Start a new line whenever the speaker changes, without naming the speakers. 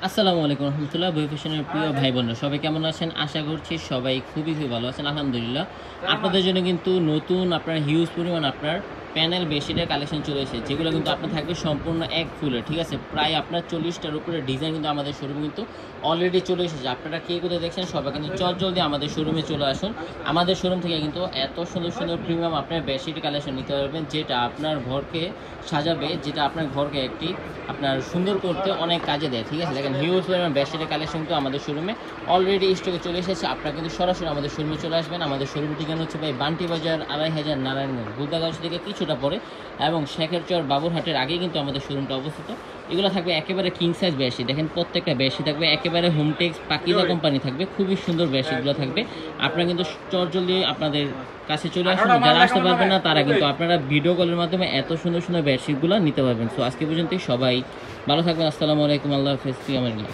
আসসালামু আলাইকুম রহমতুল্লাহ। বই ফ্যাশনের প্রিয় ভাই বোনরা সবাই কেমন আছেন? আশা করছি সবাই খুবই ভালো আছেন, আলহামদুলিল্লাহ। আপনাদের জন্য কিন্তু নতুন আপনার হিউজ পরিমাণ আপনার প্যানেল বেডশিটের কালেকশন চলে এসেছে, যেগুলো কিন্তু আপনার থাকবে সম্পূর্ণ এক ফুলের, ঠিক আছে। প্রায় আপনার 40টার উপরে ডিজাইন কিন্তু আমাদের শোরুমে কিন্তু অলরেডি চলে এসেছে। আপনারা কে কোথায় দেখছেন সবাই কিন্তু জলদি আমাদের শোরুমে চলে আসুন। আমাদের শোরুম থেকে কিন্তু এত সুন্দর সুন্দর প্রিমিয়াম আপনার বেডশিটের কালেকশন নিতে পারবেন, যেটা আপনার ঘরকে সাজাবে, যেটা আপনার ঘরকে একটি আপনার সুন্দর করতে অনেক কাজে দেয়, ঠিক আছে। দেখেন হিউজ পরিমাণ বেডশিটের কালেকশন কিন্তু আমাদের শোরুমে অলরেডি স্টকে চলে এসেছে। আপনারা কিন্তু সরাসরি আমাদের শোরুমে চলে আসবেন। আমাদের শোরুম ঠিকানা হচ্ছে ভাই বান্টি বাজার ২৫০০ নারায়ণগঞ্জ বুলদাগঞ্জ থেকে কিছুটা পরে, এবং শেখেরচর বাবুরহাটের আগে কিন্তু আমাদের শোরুমটা অবস্থিত। এগুলো থাকবে একেবারে কিং সাইজ বেডশিট। দেখেন প্রত্যেকটা বেডশিট থাকবে একেবারে হোমটেক্স পাকিজা কোম্পানি থাকবে, খুবই সুন্দর বেডশিটগুলো থাকবে। আপনারা কিন্তু চটজলদি আপনাদের কাছে চলে আসুন। যারা আসতে পারবেন না তারা কিন্তু আপনারা ভিডিও কলের মাধ্যমে এত সুন্দর সুন্দর বেডশিটগুলো নিতে পারবেন। সো আজকে পর্যন্তই সবাই ভালো থাকবেন। আসসালামু আলাইকুম, আল্লাহ হাফেজ, ফি আমানিল্লাহ।